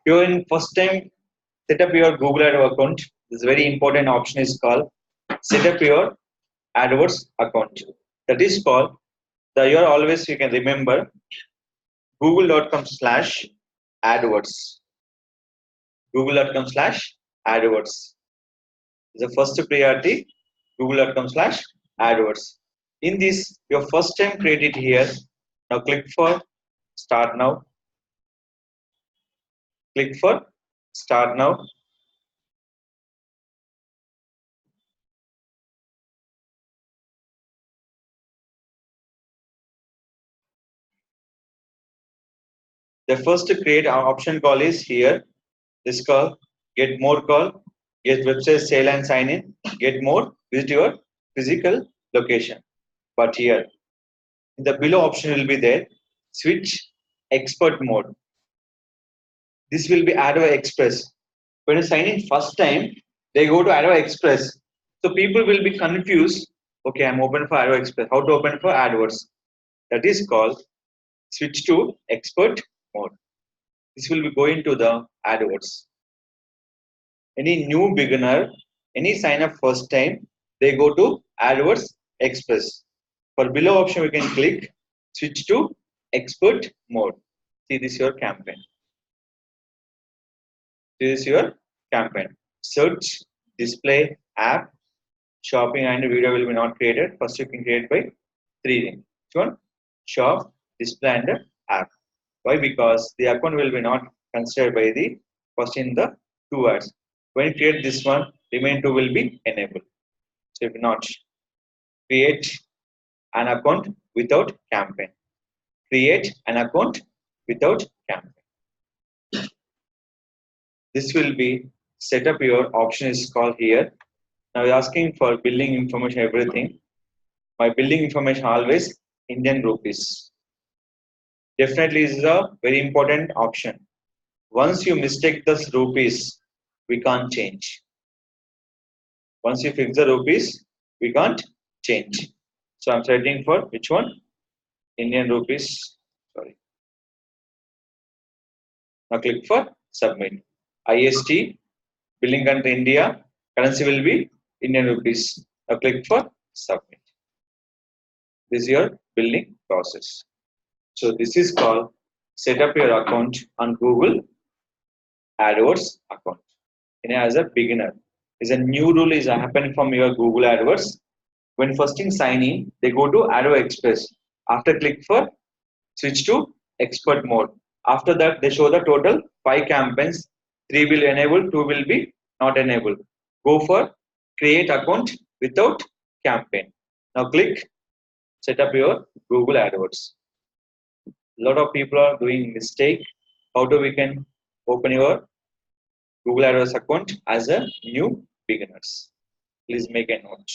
You're in first time, set up your Google AdWords account. This very important option is called set up your AdWords account. That is called the you always you can remember google.com/adwords. Google.com/adwords is the first priority. Google.com/adwords. In this, your first time create it here. Now click for start now. Click for start now. The first create option call is here. This call, get more call, get website sale and sign in, get more, visit your physical location. But here, the below option will be there, switch expert mode. This will be AdWords Express. When you sign in first time, they go to AdWords Express. So people will be confused. Okay, I'm open for AdWords Express. How to open for AdWords? That is called switch to expert mode. This will be going to the AdWords. Any new beginner, any sign up first time, they go to AdWords Express. For below option, we can click switch to expert mode. See this your campaign. This is your campaign. Search, display, app, shopping, and video will be not created. First, you can create by 3 things. One, shop, display, and app. Why? Because the account will be not considered by the first in the 2 ads. When you create this one, remaining 2 will be enabled. So if not, create an account without campaign. Create an account without campaign. This will be set up your option is called here. Now you're asking for billing information, everything. My billing information always Indian rupees. Definitely is a very important option. Once you mistake the rupees, we can't change. Once you fix the rupees, we can't change. So I'm searching for which one? Indian rupees. Sorry. Now click for submit. IST, billing country India, currency will be Indian rupees. Now click for submit. This is your billing process. So this is called set up your account on Google AdWords account. As a beginner, is a new rule is happening from your Google AdWords. When first thing sign in, they go to AdWords Express. After click for switch to expert mode. After that, they show the total 5 campaigns. 3 will enable, 2 will be not enabled. Go for create account without campaign. Now click set up your Google AdWords. A lot of people are doing mistake. How do we can open your Google AdWords account as a new beginners? Please make a note.